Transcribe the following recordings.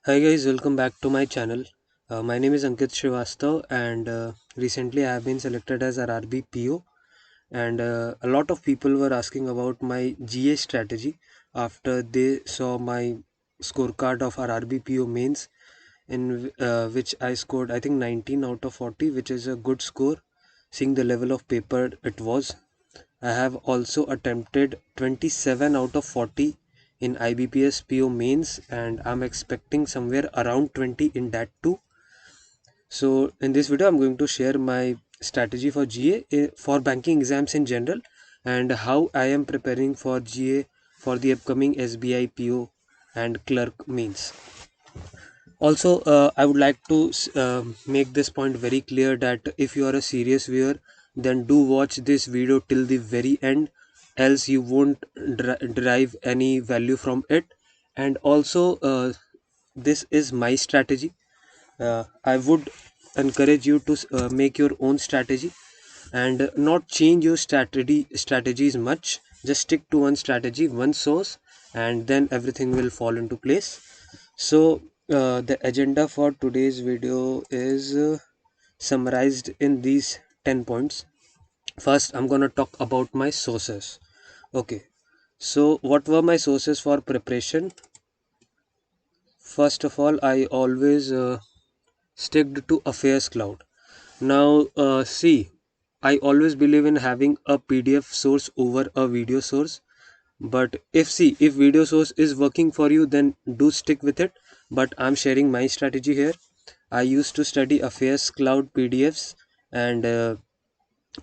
Hi guys, welcome back to my channel. My name is Ankit Srivastav and recently I have been selected as RRB PO and a lot of people were asking about my GA strategy after they saw my scorecard of RRB PO mains in which I scored I think 19 out of 40, which is a good score seeing the level of paper it was. I have also attempted 27 out of 40 in IBPS PO mains and I'm expecting somewhere around 20 in that too. So in this video I'm going to share my strategy for GA for banking exams in general and how I am preparing for GA for the upcoming SBI PO and clerk mains. Also, I would like to make this point very clear that if you are a serious viewer, then do watch this video till the very end, else you won't derive any value from it. And also, this is my strategy. I would encourage you to make your own strategy and not change your strategies much. Just stick to one strategy, one source, and then everything will fall into place. So the agenda for today's video is summarized in these 10 points. First, I'm gonna talk about my sources. Okay, so what were my sources for preparation? First of all, I always stick to Affairs Cloud. Now, see, I always believe in having a PDF source over a video source. But if video source is working for you, then do stick with it. But I'm sharing my strategy here. I used to study Affairs Cloud PDFs and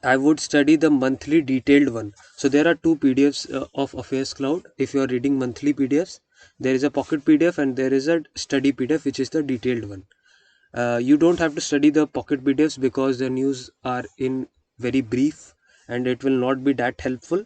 I would study the monthly detailed one. So there are two PDFs of Affairs Cloud. If you are reading monthly PDFs, there is a pocket PDF and there is a study PDF, which is the detailed one. You don't have to study the pocket PDFs because the news are in very brief and it will not be that helpful,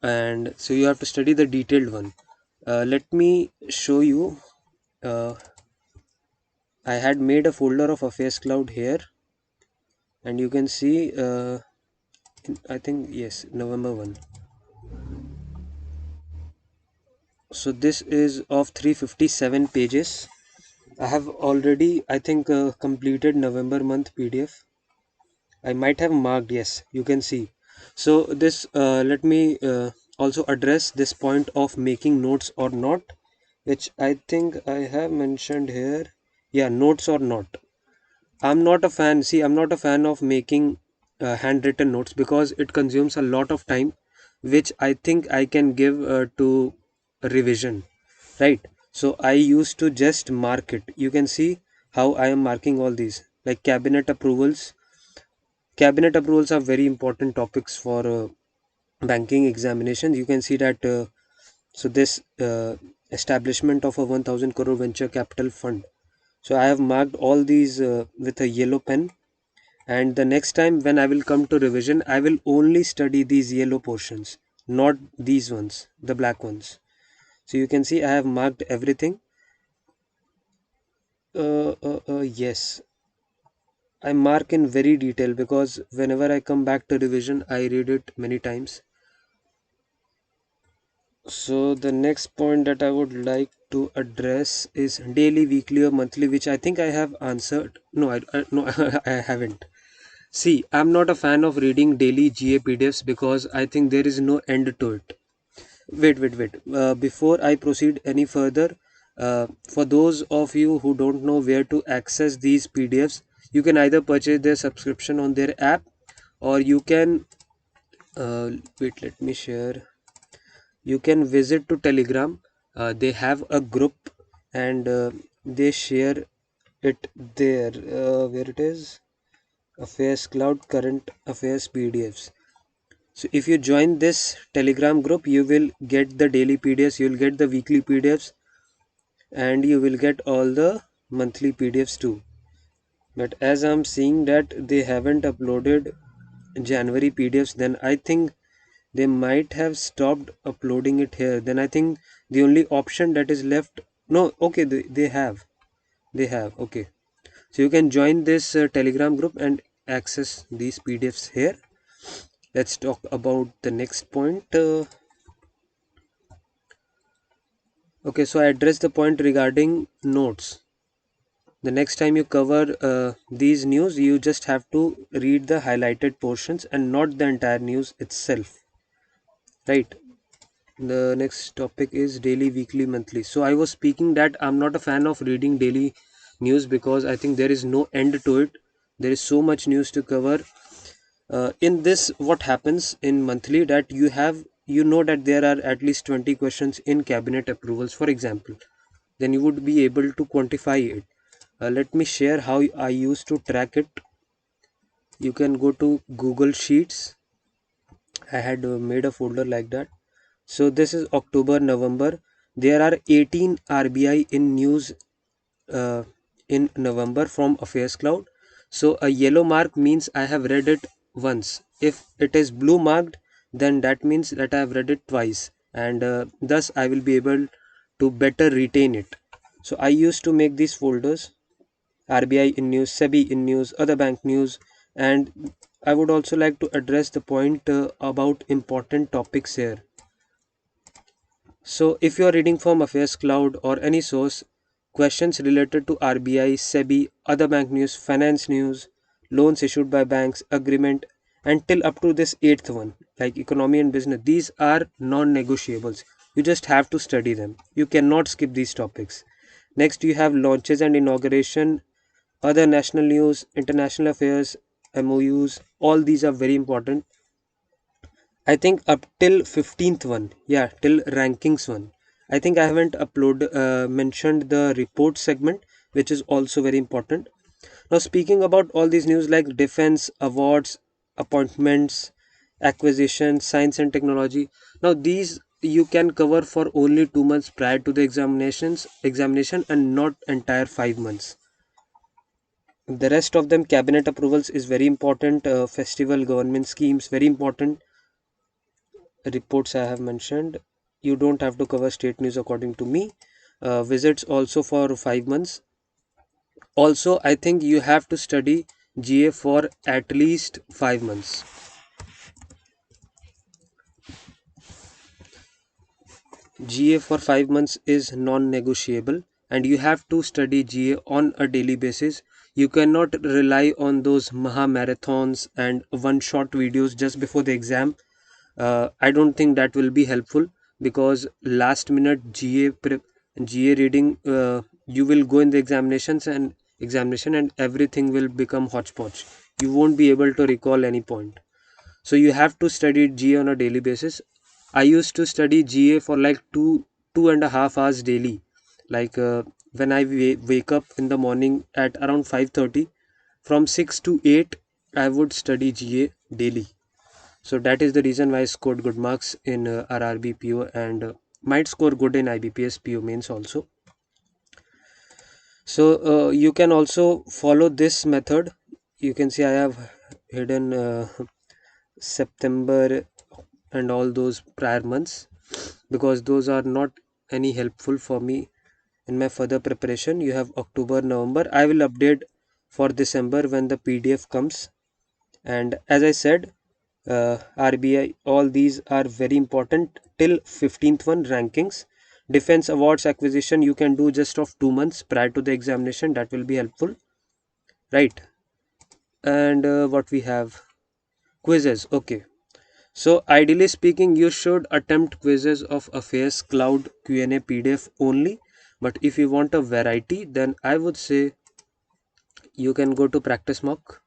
and so you have to study the detailed one. Let me show you. uh, I had made a folder of Affairs Cloud here and you can see I think yes, November 1. So this is of 357 pages. I have already I think completed November month PDF. I might have marked, yes, you can see. So this let me also address this point of making notes or not, which I think I have mentioned here. Yeah, notes or not. I'm not a fan. See, I'm not a fan of making handwritten notes because it consumes a lot of time, which I think I can give to revision, right? So I used to just mark it. You can see how I am marking all these, like cabinet approvals. Cabinet approvals are very important topics for banking examinations. You can see that so this establishment of a 1000 crore venture capital fund. So I have marked all these with a yellow pen, and the next time when I will come to revision, I will only study these yellow portions, not these ones, the black ones. So you can see I have marked everything. Yes, I mark in very detail because whenever I come back to revision, I read it many times. So the next point that I would like to address is daily, weekly, or monthly, which I think I have answered. No, no, I haven't. See, I'm not a fan of reading daily GA PDFs because I think there is no end to it. Wait. Before I proceed any further, for those of you who don't know where to access these PDFs, you can either purchase their subscription on their app, or you can wait. Let me share. You can visit to Telegram. They have a group and they share it there. Where it is? Affairs Cloud Current Affairs PDFs. So if you join this Telegram group, you will get the daily PDFs, you will get the weekly PDFs, and you will get all the monthly PDFs too. But as I'm seeing that they haven't uploaded January PDFs, then I think they might have stopped uploading it here. Then I think the only option that is left, no, okay, they have, okay. So you can join this Telegram group and access these PDFs here. Let's talk about the next point. Okay, so I addressed the point regarding notes. The next time you cover these news, you just have to read the highlighted portions and not the entire news itself, right? The next topic is daily, weekly, monthly. So I was speaking that I'm not a fan of reading daily news because I think there is no end to it. There is so much news to cover. In this, what happens in monthly, that you know that there are at least 20 questions in cabinet approvals, for example. Then you would be able to quantify it. Let me share how I used to track it. You can go to Google Sheets. I had made a folder like that. So this is October, November. There are 18 RBI in news uh, in November from Affairs Cloud. So a yellow mark means I have read it once. If it is blue marked, then that means that I have read it twice, and thus I will be able to better retain it. So I used to make these folders: RBI in news, SEBI in news, other bank news, and I would also like to address the point about important topics here. So if you are reading from Affairs Cloud or any source, questions related to RBI, SEBI, other bank news, finance news, loans issued by banks, agreement, and till up to this eighth one, like economy and business, these are non-negotiables. You just have to study them. You cannot skip these topics. Next, you have launches and inauguration, other national news, international affairs, MOUs. All these are very important. I think up till 15th one, yeah, till rankings one. I think I haven't mentioned the report segment, which is also very important. Now, speaking about all these news like defense, awards, appointments, acquisition, science and technology. Now, these you can cover for only 2 months prior to the examination, and not entire 5 months. The rest of them, cabinet approvals is very important. Festival government schemes very important. Reports I have mentioned. You don't have to cover state news according to me. Visits also for 5 months. Also, I think you have to study GA for at least 5 months. GA for 5 months is non-negotiable, and you have to study GA on a daily basis. You cannot rely on those Maha marathons and one-shot videos just before the exam. I don't think that will be helpful, because last minute GA reading, you will go in the examination and everything will become hodgepodge. You won't be able to recall any point. So you have to study GA on a daily basis. I used to study GA for like two and a half hours daily. Like when I wake up in the morning at around 5:30, from 6 to 8 I would study GA daily. So that is the reason why I scored good marks in RRB PO, and might score good in IBPS PO mains also. So you can also follow this method. You can see I have hidden September and all those prior months, because those are not any helpful for me in my further preparation. You have October, November. I will update for December when the PDF comes. And as I said, RBI, all these are very important till 15th one, rankings. Defense awards acquisition you can do just of 2 months prior to the examination. That will be helpful, right? And what we have, quizzes. Okay, so ideally speaking, you should attempt quizzes of Affairs Cloud Q&A PDF only. But if you want a variety, then I would say you can go to practice mock.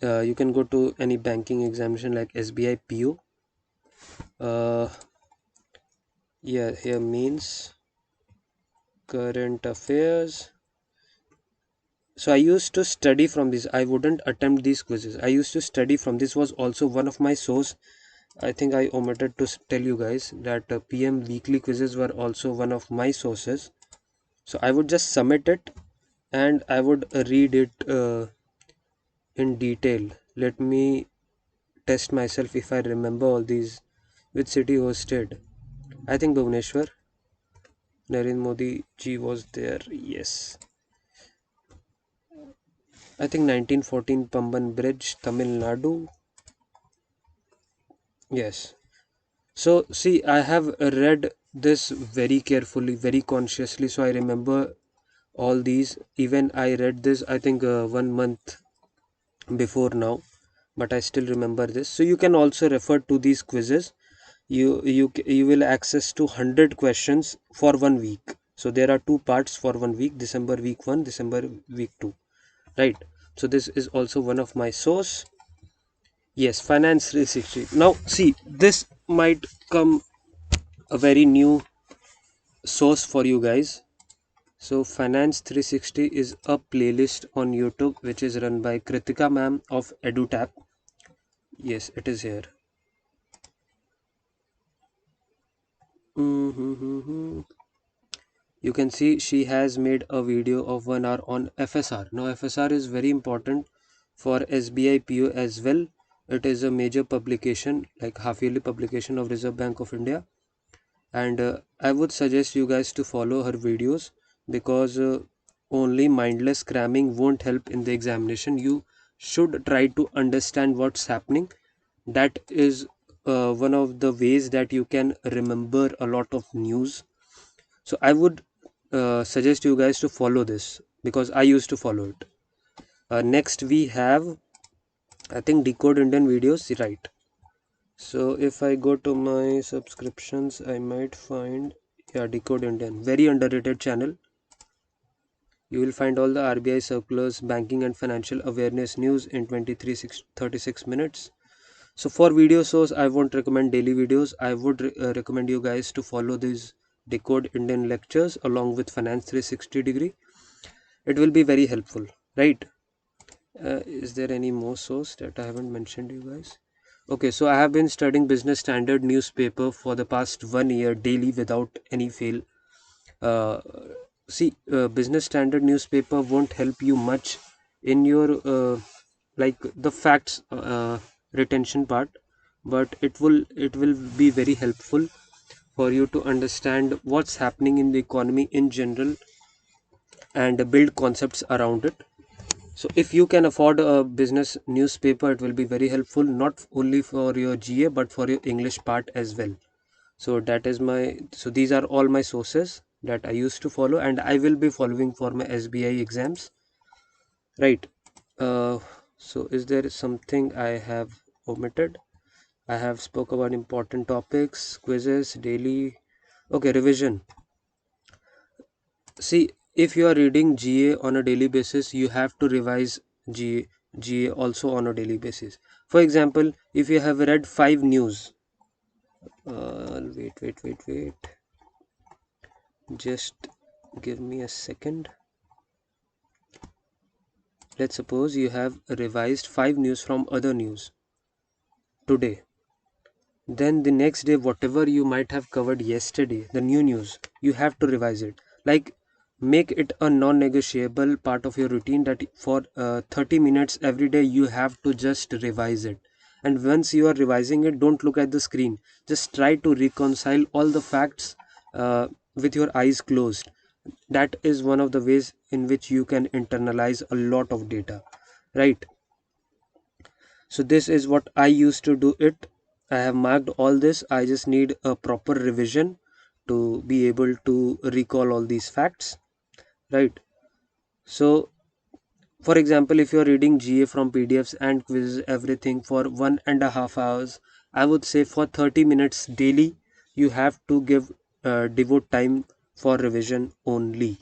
You can go to any banking examination like SBI PO. Yeah, here means current affairs. So I used to study from this. I wouldn't attempt these quizzes. I used to study from this. Was also one of my source. I think I omitted to tell you guys that PM weekly quizzes were also one of my sources. So I would just submit it, and I would read it in detail. Let me test myself if I remember all these. Which city hosted? I think Bhubaneswar. Narendra Modi ji was there. Yes. I think 1914 Pamban Bridge, Tamil Nadu. Yes. So see, I have read this very carefully, very consciously, so I remember all these. Even I read this, I think 1 month before now, but I still remember this. So you can also refer to these quizzes. You will access to 100 questions for 1 week. So there are two parts for 1 week: December week 1, December week 2, right? So this is also one of my source. Yes, Finance 360. Now see, this might come a very new source for you guys. So Finance 360 is a playlist on YouTube which is run by Kritika ma'am of EduTap. Yes, it is here. Mhm. You can see she has made a video of 1 hour on FSR. Now FSR is very important for SBI PO as well. It is a major publication, like half yearly publication of Reserve Bank of India, and I would suggest you guys to follow her videos, because only mindless cramming won't help in the examination. You should try to understand what's happening. That is one of the ways that you can remember a lot of news. So I would suggest you guys to follow this, because I used to follow it. Next we have, I think, Decode Indian videos, right? So if I go to my subscriptions, I might find, yeah, Decode Indian, very underrated channel. You will find all the RBI circulars, banking and financial awareness news in 36 minutes. So for video source, I won't recommend daily videos. I would recommend you guys to follow these Decode Indian lectures along with Finance 360 degree. It will be very helpful, right? Is there any more source that I haven't mentioned you guys? Okay, so I have been studying Business Standard newspaper for the past 1 year daily without any fail. Uh, See, Business Standard newspaper won't help you much in your like the facts retention part, but it will be very helpful for you to understand what's happening in the economy in general and build concepts around it. So if you can afford a business newspaper, it will be very helpful, not only for your GA but for your English part as well. So that is my, so these are all my sources that I used to follow and I will be following for my SBI exams, right? uh, so is there something I have omitted? I have spoke about important topics, quizzes, daily. Okay, revision. See, if you are reading GA on a daily basis, you have to revise GA also on a daily basis. For example, if you have read 5 news, wait, just give me a second. Let's suppose you have revised 5 news from other news today. Then the next day, whatever you might have covered yesterday, the new news, you have to revise it. Like, make it a non-negotiable part of your routine that for 30 minutes every day you have to just revise it. And once you are revising it, don't look at the screen. Just try to reconcile all the facts with your eyes closed. That is one of the ways in which you can internalize a lot of data, right? So this is what I used to do it. I have marked all this. I just need a proper revision to be able to recall all these facts, right? So for example, if you're reading GA from PDFs and quizzes, everything for 1.5 hours, I would say for 30 minutes daily you have to give devote time for revision only.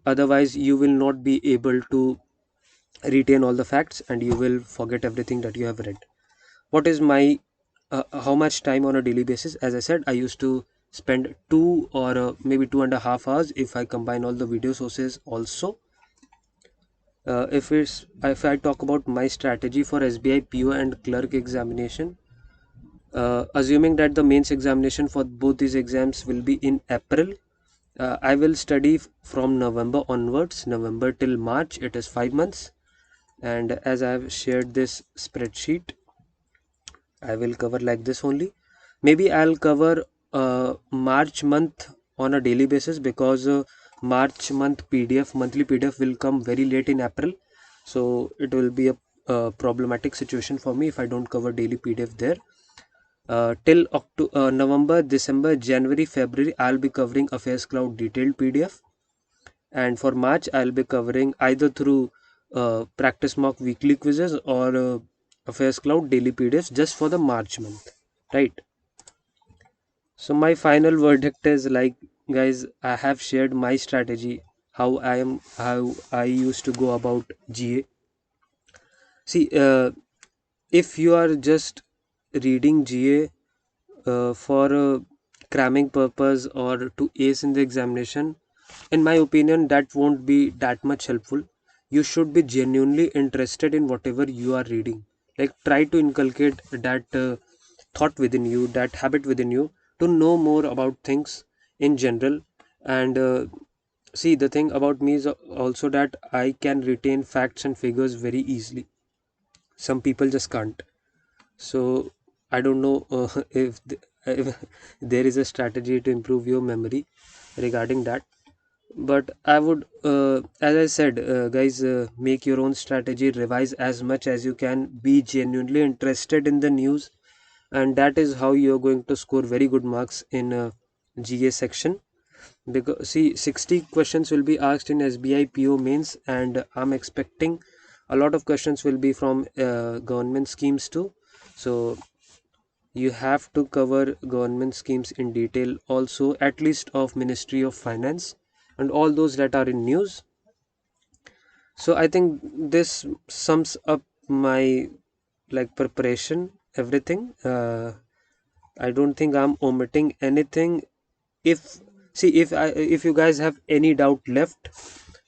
Otherwise you will not be able to retain all the facts and you will forget everything that you have read. What is my how much time on a daily basis? As I said, I used to spend 2 or maybe 2.5 hours if I combine all the video sources also. If I talk about my strategy for SBI PO and clerk examination, assuming that the mains examination for both these exams will be in April, I will study from November onwards, November till March. It is 5 months, and as I have shared this spreadsheet, I will cover like this only. Maybe I'll cover March month on a daily basis, because March month PDF, monthly PDF will come very late in April. So it will be a problematic situation for me if I don't cover daily PDF there. Till November, December, January, February, I'll be covering Affairs Cloud detailed PDF, and for March, I'll be covering either through Practice Mock weekly quizzes or Affairs Cloud daily PDFs just for the March month, right? So my final verdict is like, guys, I have shared my strategy, how I used to go about GA. See, if you are just reading GA for cramming purpose or to ace in the examination, in my opinion, that won't be that much helpful. You should be genuinely interested in whatever you are reading. Like, try to inculcate that thought within you, that habit within you, to know more about things in general. And see, the thing about me is also that I can retain facts and figures very easily. Some people just can't. So I don't know if there is a strategy to improve your memory regarding that. But I would, as I said, guys, make your own strategy, revise as much as you can, be genuinely interested in the news, and that is how you're going to score very good marks in GA section. Because see, 60 questions will be asked in SBI PO mains, and I'm expecting a lot of questions will be from government schemes too. So you have to cover government schemes in detail, also at least of Ministry of Finance and all those that are in news. So I think this sums up my like preparation, everything. I don't think I'm omitting anything. If see, if you guys have any doubt left,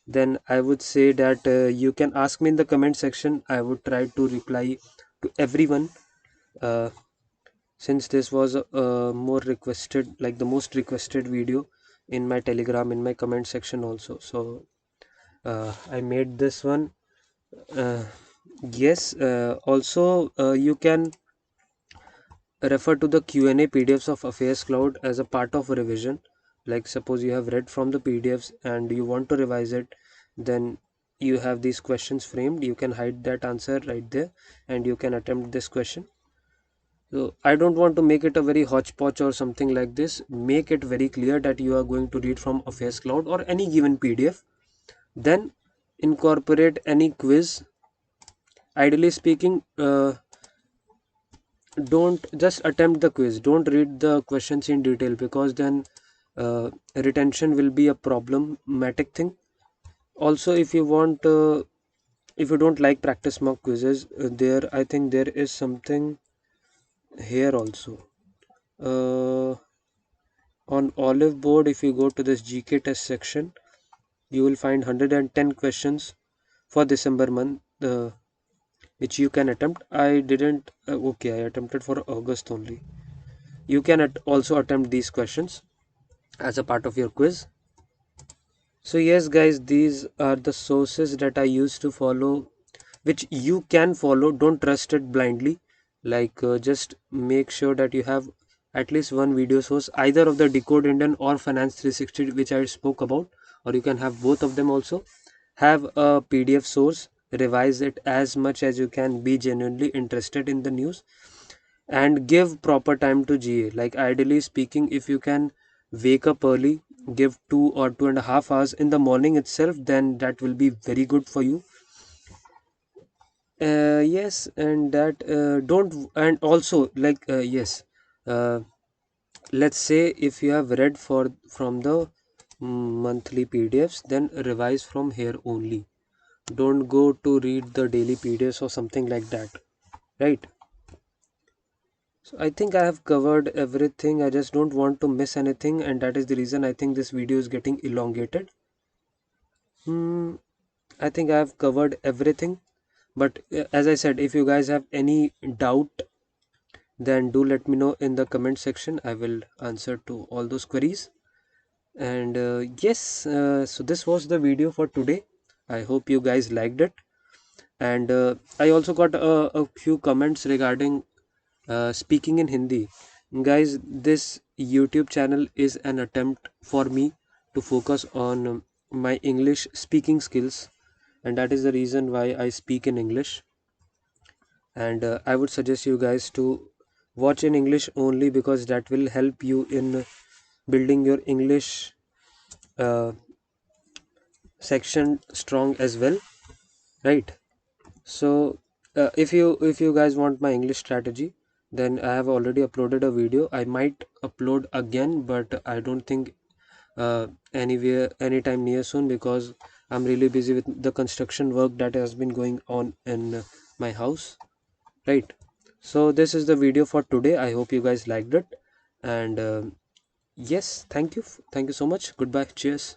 then I would say that you can ask me in the comment section. I would try to reply to everyone. Uh, since this was more requested, like the most requested video in my Telegram, in my comment section also. So I made this one. uh, yes, also you can refer to the Q&A PDFs of Affairs Cloud as a part of a revision. Like, suppose you have read from the PDFs and you want to revise it, then you have these questions framed. You can hide that answer right there and you can attempt this question. So I don't want to make it a very hodgepodge or something like this. Make it very clear that you are going to read from Affairs Cloud or any given PDF. Then incorporate any quiz. Ideally speaking, don't just attempt the quiz. Don't read the questions in detail, because then retention will be a problematic thing. Also, if you want, if you don't like practice mock quizzes, there I think there is something here also. On Olive Board, if you go to this GK test section, you will find 110 questions for December month, which you can attempt. I didn't, okay, I attempted for August only. You can also attempt these questions as a part of your quiz. So yes guys, these are the sources that I used to follow, which you can follow. Don't trust it blindly. Like, just make sure that you have at least one video source, either of the Decode Indian or Finance 360, which I spoke about, or you can have both of them also. Have a PDF source, revise it as much as you can, be genuinely interested in the news, and give proper time to GA. Like, ideally speaking, if you can wake up early, give 2 or 2.5 hours in the morning itself, then that will be very good for you. Yes, and that don't, and also like, yes, uh, let's say if you have read for from the monthly PDFs, then revise from here only. Don't go to read the daily PDFs or something like that, right? So I think I have covered everything. I just don't want to miss anything, and that is the reason I think this video is getting elongated. I think I have covered everything. But as I said, if you guys have any doubt, then do let me know in the comment section. I will answer to all those queries. And yes, so this was the video for today. I hope you guys liked it. And I also got a few comments regarding speaking in Hindi. Guys, this YouTube channel is an attempt for me to focus on my English speaking skills, and that is the reason why I speak in English. And I would suggest you guys to watch in English only, because that will help you in building your English uh, section strong as well, right? So if you guys want my English strategy, then I have already uploaded a video. I might upload again, but I don't think anywhere anytime near soon, because I'm really busy with the construction work that has been going on in my house, right? So this is the video for today. I hope you guys liked it, and yes, thank you so much. Goodbye, cheers.